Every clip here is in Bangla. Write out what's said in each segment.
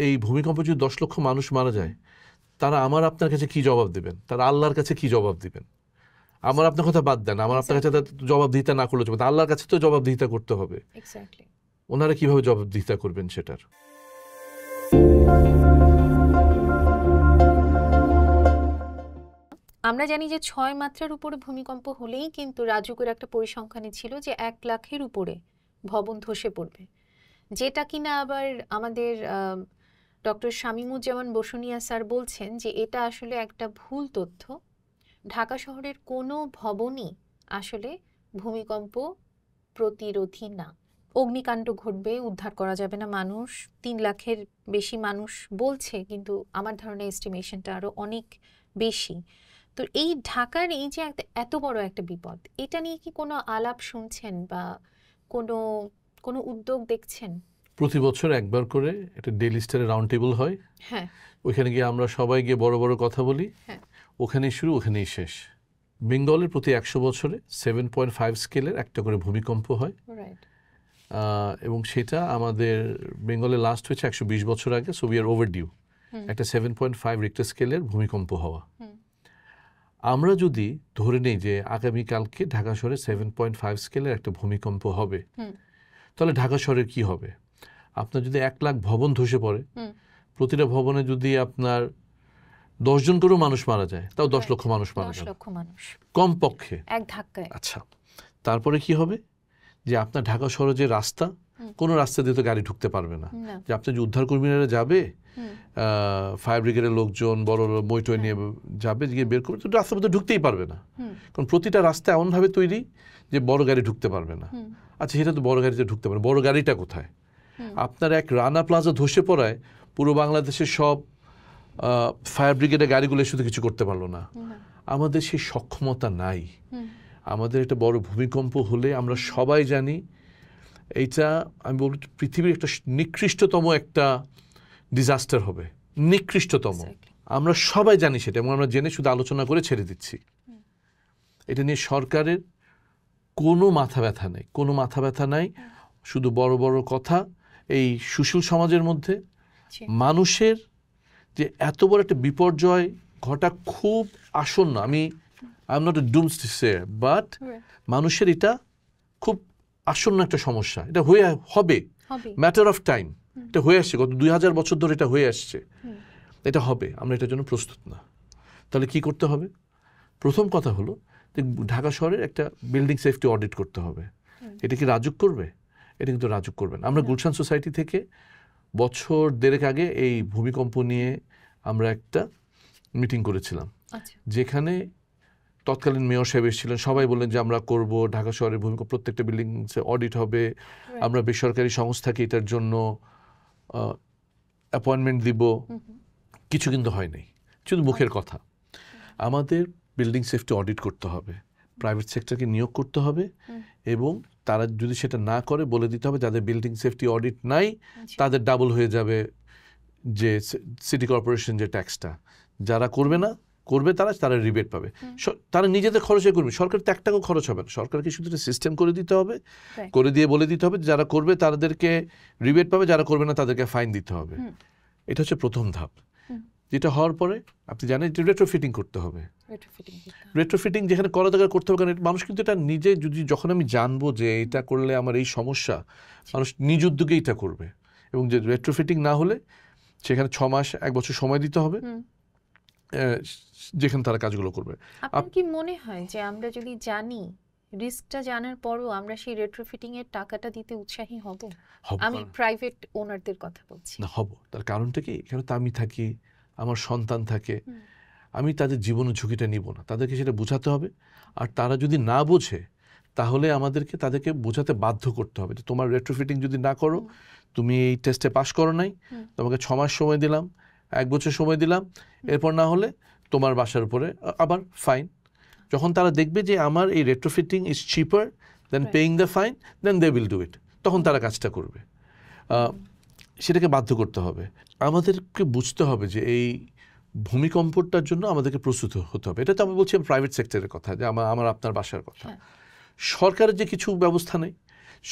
এই ভূমিকম্পে যদি 10 লক্ষ মানুষ মারা যায়, তারা আমার আপনার কাছে কি জবাব দেবেন? তারা আল্লাহর কাছে কি জবাব দিবেন? আমার আপনার কথা বাদ দেন, আমার আপনার কাছে জবাবদিহিতা না করলে চলবে, আল্লাহর কাছে তো জবাবদিহিতা করতে হবে। ওনারা কিভাবে জবাবদিহিতা করবেন সেটার? আমরা জানি যে 6 মাত্রার উপরে ভূমিকম্প হলেই কিন্তু রাজুকের একটা পরিসংখ্যানে ছিল যে 1 লাখের উপরে ভবন ধসে পড়বে, যেটা কিনা আবার আমাদের ডক্টর শামীমুজ্জামান বসুনিয়া স্যার বলছেন যে এটা আসলে একটা ভুল তথ্য। ঢাকা শহরের কোনো ভবনই আসলে ভূমিকম্প প্রতিরোধী না। অগ্নিকাণ্ড ঘটবে, উদ্ধার করা যাবে না মানুষ, 3 লাখের বেশি মানুষ বলছে, কিন্তু আমার ধারণা এস্টিমেশনটা আরো অনেক বেশি। তো এই ঢাকার এই যে এত বড় একটা বিপদ, এটা নিয়ে কি কোনো আলাপ শুনছেন বা কোনো উদ্যোগ দেখছেন? প্রতি বছর একবার করে একটা ডেইলি স্টারে রাউন্ড টেবিল হয়। হ্যাঁ, ওইখানে গিয়ে আমরা সবাই গিয়ে বড় বড় কথা বলি। হ্যাঁ, ওখানেই শুরু, ওখানেই শেষ। বেঙ্গলের প্রতি 100 বছরে 7.5 স্কেলের একটা করে ভূমিকম্প হয়, এবং সেটা আমাদের বেঙ্গলে লাস্ট হয়েছে 120 বছর আগে। সো উই আর ওভারডিউ একটা 7.5 রিক্টার স্কেলের ভূমিকম্প হওয়া। আমরা যদি ধরে নেই যে আগামীকালকে ঢাকা শহরে 7.5 স্কেলের একটা ভূমিকম্প হবে, তাহলে ঢাকা শহরের কি হবে? আপনার যদি 1 লাখ ভবন ধসে পড়ে, প্রতিটা ভবনে যদি আপনার 10 জন করেও মানুষ মারা যায়, তাও 10 লক্ষ মানুষ মারা যাবে কমপক্ষে এক ধাক্কায়। আচ্ছা, তারপরে কি হবে? যে আপনার ঢাকা শহরে যে রাস্তা, কোনো রাস্তা দিয়ে তো গাড়ি ঢুকতে পারবে না। যে আপনার যে উদ্ধার কর্মীরা যাবে, ফায়ার ব্রিগেডের লোকজন বড় বইটই নিয়ে যাবে, গিয়ে বের করবে, তো রাস্তার মধ্যে ঢুকতেই পারবে না, কারণ প্রতিটা রাস্তা এমনভাবে তৈরি যে বড় গাড়ি ঢুকতে পারবে না। আচ্ছা, সেটা তো বড় গাড়িতে ঢুকতে পারবে, বড় গাড়িটা কোথায়? আপনার এক রানা প্লাজা ধসে পড়ায় পুরো বাংলাদেশের সব ফায়ার ব্রিগেডের গাড়িগুলো শুধু কিছু করতে পারলো না। আমাদের সেই সক্ষমতা নাই। আমাদের একটা বড় ভূমিকম্প হলে আমরা সবাই জানি এইটা, আমি বলব পৃথিবীর একটা নিকৃষ্টতম একটা ডিজাস্টার হবে, নিকৃষ্টতম। আমরা সবাই জানি সেটা, এবং আমরা জেনে শুধু আলোচনা করে ছেড়ে দিচ্ছি। এটা নিয়ে সরকারের কোনো মাথা ব্যথা নেই, কোনো মাথা ব্যথা নাই, শুধু বড় বড় কথা। এই সুশীল সমাজের মধ্যে মানুষের যে এত বড় একটা বিপর্যয় ঘটা খুব আসন্ন, I am not a doomsdayer, but মানুষের এটা খুব আসন্ন একটা সমস্যা। এটা হয়ে হবে, ম্যাটার অফ টাইম। এটা হয়ে আসছে, গত 2000 বছর ধরে এটা হয়ে আসছে, এটা হবে। আমরা এটার জন্য প্রস্তুত না। তাহলে কি করতে হবে? প্রথম কথা হলো যে ঢাকা শহরের একটা বিল্ডিং সেফটি অডিট করতে হবে। এটা কি রাজুক করবে? এটা কিন্তু রাজুক করবে না। আমরা গুলশান সোসাইটি থেকে বছর দেড়েক আগে এই ভূমিকম্প নিয়ে আমরা একটা মিটিং করেছিলাম, যেখানে তৎকালীন মেয়র সাহেব এসেছিলেন। সবাই বললেন যে আমরা করব, ঢাকা শহরের ভূমিকম্প প্রত্যেকটা বিল্ডিং অডিট হবে, আমরা বেসরকারি সংস্থাকে এটার জন্য অ্যাপয়েন্টমেন্ট দিব। কিছু কিন্তু হয় নাই, শুধু মুখের কথা। আমাদের বিল্ডিং সেফটি অডিট করতে হবে, প্রাইভেট সেক্টরকে নিয়োগ করতে হবে, এবং তারা যদি সেটা না করে বলে দিতে হবে যাদের বিল্ডিং সেফটি অডিট নাই তাদের ডাবল হয়ে যাবে যে সিটি কর্পোরেশন যে ট্যাক্সটা। যারা করবে না, করবে তারা রিবেট পাবে। তারা নিজেদের খরচে করবে, সরকার তো 1 টাকাও খরচ হবে না। সরকারকে শুধু সিস্টেম করে দিতে হবে, করে দিয়ে বলে দিতে হবে যারা করবে তাদেরকে রিবেট পাবে, যারা করবে না তাদেরকে ফাইন দিতে হবে। এটা হচ্ছে প্রথম ধাপ। যেটা হওয়ার পরে আপনি জানেন রেট্রোফিটিং করতে হবে। রেট্রোফিটিং যেখানে করা দরকার করতে হবে, কারণ মানুষ কিন্তু এটা নিজে, যখন আমি জানবো যে এটা করলে আমার এই সমস্যা, মানুষ নিজ উদ্যোগে এটা করবে। এবং যে রেট্রোফিটিং না হলে সেখানে 6 মাস 1 বছর সময় দিতে হবে যেখানে তারা কাজগুলো করবে। আপনার কি মনে হয় যে আমরা যদি জানি, রিস্কটা জানার পরও আমরা সেই রেট্রোফিটিং এর টাকাটা দিতে উৎসাহী হব? আমি প্রাইভেট ওনারদের কথা বলছি। না, হব। তার কারণটা কি? এখানে তো আমি থাকি, আমার সন্তান থাকে, আমি তাদের জীবনের ঝুঁকিটা নিব না। তাদেরকে সেটা বোঝাতে হবে। আর তারা যদি না বোঝে তাহলে আমাদেরকে তাদেরকে বোঝাতে বাধ্য করতে হবে যে তোমার রেট্রোফিটিং যদি না করো, তুমি এই টেস্টে পাস করো নাই, তোমাকে 6 মাস সময় দিলাম, 1 বছর সময় দিলাম, এরপর না হলে তোমার বাসার উপরে আবার ফাইন। যখন তারা দেখবে যে আমার এই retrofitting is cheaper than paying the fine, then they will do it, তখন তারা কাজটা করবে। সেটাকে বাধ্য করতে হবে। আমাদেরকে বুঝতে হবে যে এই ভূমিকম্পটার জন্য আমাদেরকে প্রস্তুত হতে হবে। এটা তো আমি বলছি প্রাইভেট সেক্টরের কথা, যে আমার আপনার বাসার কথা। সরকারের যে কিছু ব্যবস্থা নেই,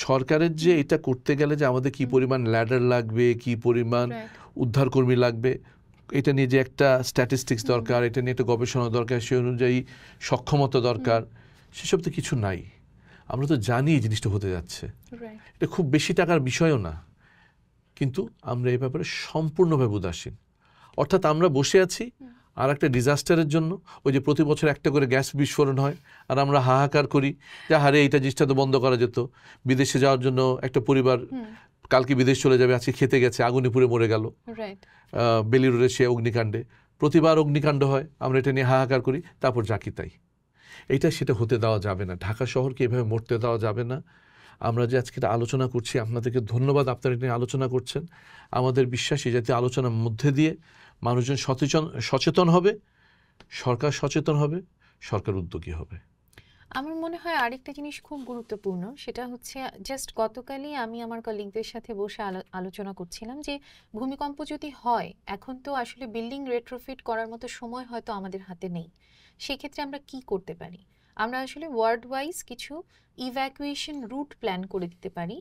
সরকারের যে এটা করতে গেলে যে আমাদের কি পরিমাণ ল্যাডার লাগবে, কি পরিমাণ উদ্ধারকর্মী লাগবে, এটা নিয়ে যে একটা স্ট্যাটিস্টিক্স দরকার, এটা নিয়ে একটা গবেষণা দরকার, সেই অনুযায়ী সক্ষমতা দরকার, সেসব তো কিছু নাই। আমরা তো জানি এই জিনিসটা হতে যাচ্ছে, এটা খুব বেশি টাকার বিষয়ও না, কিন্তু আমরা এই ব্যাপারে সম্পূর্ণভাবে উদাসীন। অর্থাৎ আমরা বসে আছি আর একটা ডিজাস্টারের জন্য, ওই যে প্রতি বছর একটা করে গ্যাস বিস্ফোরণ হয় আর আমরা হাহাকার করি যে হারে এইটা জিনিসটা তো বন্ধ করা যেত। বিদেশে যাওয়ার জন্য একটা পরিবার কালকে বিদেশ চলে যাবে, আজকে খেতে গেছে, আগুনে পুড়ে মরে গেল বেলিরোডে সে অগ্নিকাণ্ডে। প্রতিবার অগ্নিকাণ্ড হয়, আমরা এটা নিয়ে হাহাকার করি, তারপর যাকি তাই। এইটা সেটা হতে দেওয়া যাবে না, ঢাকা শহরকে এভাবে মরতে দেওয়া যাবে না। আমরা যে আজকে এটা আলোচনা করছি, আপনাদেরকে ধন্যবাদ, আপনারা এটা নিয়ে আলোচনা করছেন। আমাদের বিশ্বাস এই জাতীয় আলোচনার মধ্যে দিয়ে মানুষজন সচেতন হবে, সরকার সচেতন হবে, সরকার উদ্যোগী হবে। আমার মনে হয় আরেকটা জিনিস খুব গুরুত্বপূর্ণ, সেটা হচ্ছে জাস্ট গতকালই আমি আমার কলিগদের সাথে বসে আলোচনা করছিলাম যে ভূমিকম্প যদি হয়, এখন তো আসলে বিল্ডিং রেট্রোফিট করার মতো সময় হয়তো আমাদের হাতে নেই। সেক্ষেত্রে আমরা কি করতে পারি? আমরা আসলে ওয়ার্ল্ড ওয়াইজ কিছু ইভ্যাকুয়েশন রুট প্ল্যান করে দিতে পারি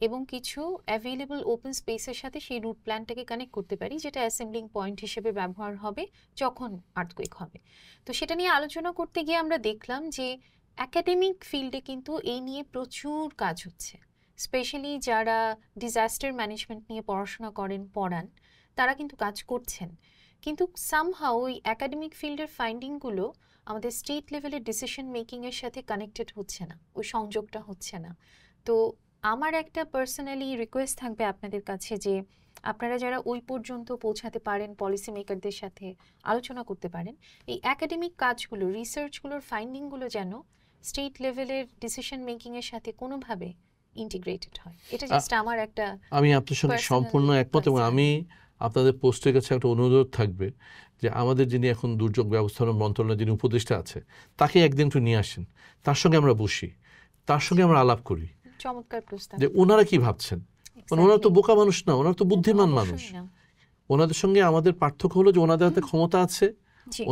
এবং কিছু অ্যাভেলেবল ওপেন স্পেসের সাথে সেই রুট প্ল্যানটাকে কানেক্ট করতে পারি, যেটা অ্যাসেম্বলিং পয়েন্ট হিসেবে ব্যবহার হবে যখন আর্থকুয়েক হবে। তো সেটা নিয়ে আলোচনা করতে গিয়ে আমরা দেখলাম যে একাডেমিক ফিল্ডে কিন্তু এই নিয়ে প্রচুর কাজ হচ্ছে। স্পেশালি যারা ডিজাস্টার ম্যানেজমেন্ট নিয়ে পড়াশোনা করেন, পড়ান, তারা কিন্তু কাজ করছেন। কিন্তু সামহাউ ওই একাডেমিক ফিল্ডের ফাইন্ডিংগুলো আমাদের স্টেট লেভেলের ডিসিশন মেকিংয়ের সাথে কানেক্টেড হচ্ছে না, ওই সংযোগটা হচ্ছে না। তো আমার একটা পার্সোনালি রিকোয়েস্ট থাকবে আপনাদের কাছে যে আপনারা যারা ওই পর্যন্ত পৌঁছাতে পারেন, পলিসি মেকারদের সাথে আলোচনা করতে পারেন, এই একাডেমিক কাজগুলো, রিসার্চগুলোর ফাইন্ডিংগুলো যেন স্টেট লেভেলের ডিসিশন মেকিংয়ের সাথে কোনোভাবে ইন্টিগ্রেটেড হয়। এটা জাস্ট আমার একটা, আমি আপনার সঙ্গে সম্পূর্ণ একমত। এবং আমি আপনাদের পোস্টের কাছে একটা অনুরোধ থাকবে যে আমাদের যিনি এখন দুর্যোগ ব্যবস্থাপনা মন্ত্রণালয়ের যিনি উপদেষ্টা আছে, তাকে একদিন একটু নিয়ে আসেন, তার সঙ্গে আমরা বসি, তার সঙ্গে আমরা আলাপ করি, চমৎকার প্রস্তাব, যে ওনারা কি ভাবছেন। ওনারা তো বোকা মানুষ না, ওনারা তো বুদ্ধিমান মানুষ। ওনাদের সঙ্গে আমাদের পার্থক্য হলো যে ওনাদের হাতে ক্ষমতা আছে,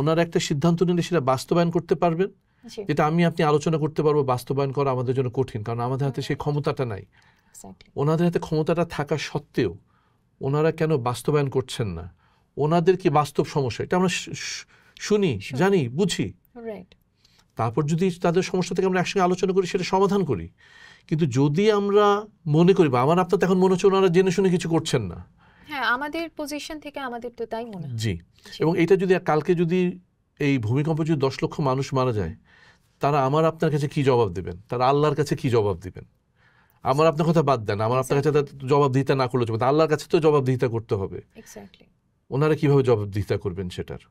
ওনারা একটা সিদ্ধান্ত নিলে সেটা বাস্তবায়ন করতে পারবেন, যেটা আমি আপনি আলোচনা করতে পারবো, বাস্তবায়ন করা আমাদের জন্য কঠিন, কারণ আমাদের হাতে সেই ক্ষমতাটা নাই। ওনাদের হাতে ক্ষমতাটা থাকা সত্ত্বেও ওনারা কেন বাস্তবায়ন করছেন না? ওনাদের কি বাস্তব সমস্যা, এটা আমরা শুনি, জানি, বুঝি। তারপর যদি তাদের সমস্যা থেকে আমরা একসঙ্গে আলোচনা করি, সেটা সমাধান করি। কিন্তু যদি আমরা মনে করি, বা আমার আপনার এখন মনে হচ্ছে ওনারা জেনে শুনে কিছু করছেন না, হ্যাঁ, আমাদের পজিশন থেকে আমাদের তো তাই মনে হয়। জি। এবং এটা যদি কালকে যদি এই ভূমিকম্পে যদি 10 লক্ষ মানুষ মারা যায়, তারা আমার আপনার কাছে কি জবাব দেবেন? তারা আল্লাহর কাছে কি জবাব দিবেন? আমার আপনার কথা বাদ দেন, আমার আপনার কাছে জবাবদিহিতা না করলে চলবে, আল্লাহর কাছে তো জবাবদিহিতা করতে হবে। ওনারা কিভাবে জবাবদিহিতা করবেন সেটার?